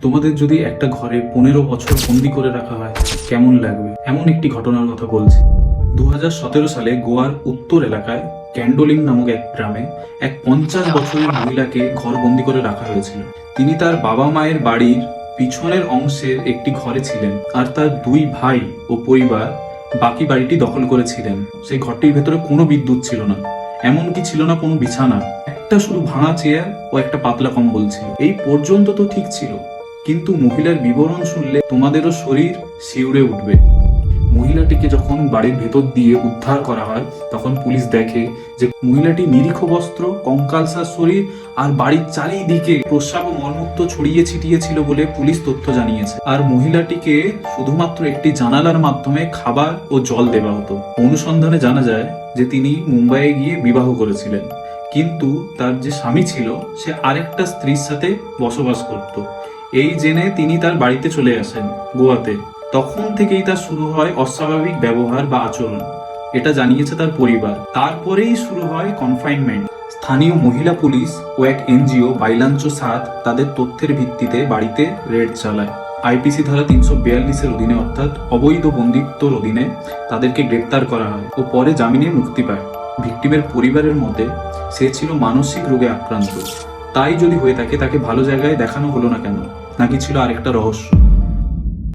তোমাদের যদি একটা ঘরে 15 বছর বন্দি করে রাখা হয় কেমন লাগবে? এমন একটি ঘটনার কথা বলছি। 2017 সালে গোয়ার উত্তর এলাকায় ক্যান্ডোলিং নামক এক গ্রামে এক 50 বছরের মহিলাকে ঘর বন্দি করে রাখা হয়েছিল। তিনি তার বাবা মায়ের বাড়ির পিছনের অংশের একটি ঘরে ছিলেন, আর তার 2 ভাই ও পরিবার বাকি বাড়িটি দখল করেছিলেন। সেই ঘরটির ভেতরে কোনো বিদ্যুৎ ছিল না, এমনকি ছিল না কোনো বিছানা, একটা শুধু ভাঙা চেয়ার ও একটা পাতলা কম্বল ছিল। এই পর্যন্ত তো ঠিক ছিল, কিন্তু মহিলার বিবরণ শুনলে তোমাদেরও শরীর শিউরে উঠবে। মহিলাটিকে যখন বাড়ির ভেতর দিয়ে উদ্ধার করা হয়, তখন পুলিশ দেখে যে মহিলাটি নিরীহ বস্ত্র, কঙ্কালসার শরীর আর বাড়ির চারিদিকে প্রস্রাব ও মলমূত্র ছড়িয়ে ছিটিয়ে ছিল বলে পুলিশ তথ্য জানিয়েছে। আর মহিলাটিকে শুধুমাত্র একটি জানালার মাধ্যমে খাবার ও জল দেওয়া হতো। অনুসন্ধানে জানা যায় যে তিনি মুম্বাইয়ে গিয়ে বিবাহ করেছিলেন, কিন্তু তার যে স্বামী ছিল সে আরেকটা স্ত্রীর সাথে বসবাস করত। এই জেনে তিনি তার বাড়িতে চলে আসেন গোয়াতে। তখন থেকেই তার শুরু হয় অস্বাভাবিক ব্যবহার বা আচরণ, এটা জানিয়েছে তার পরিবার। তারপরেই শুরু হয় কনফাইনমেন্ট। স্থানীয় মহিলা পুলিশ ও এক এনজিও বাইলাঞ্চ 7 তাদের তথ্যের ভিত্তিতে বাড়িতে রেড চালায়। আইপিসি ধারা 342-এর অধীনে, অর্থাৎ অবৈধ বন্দিত্বর অধীনে তাদেরকে গ্রেপ্তার করা হয় ও পরে জামিনে মুক্তি পায়। ভিকটিমের পরিবারের মতে সে ছিল মানসিক রোগে আক্রান্ত। তাই যদি হয়ে থাকে তাকে ভালো জায়গায় দেখানো হলো না কেন? নাকি ছিল আরেকটা রহস্য?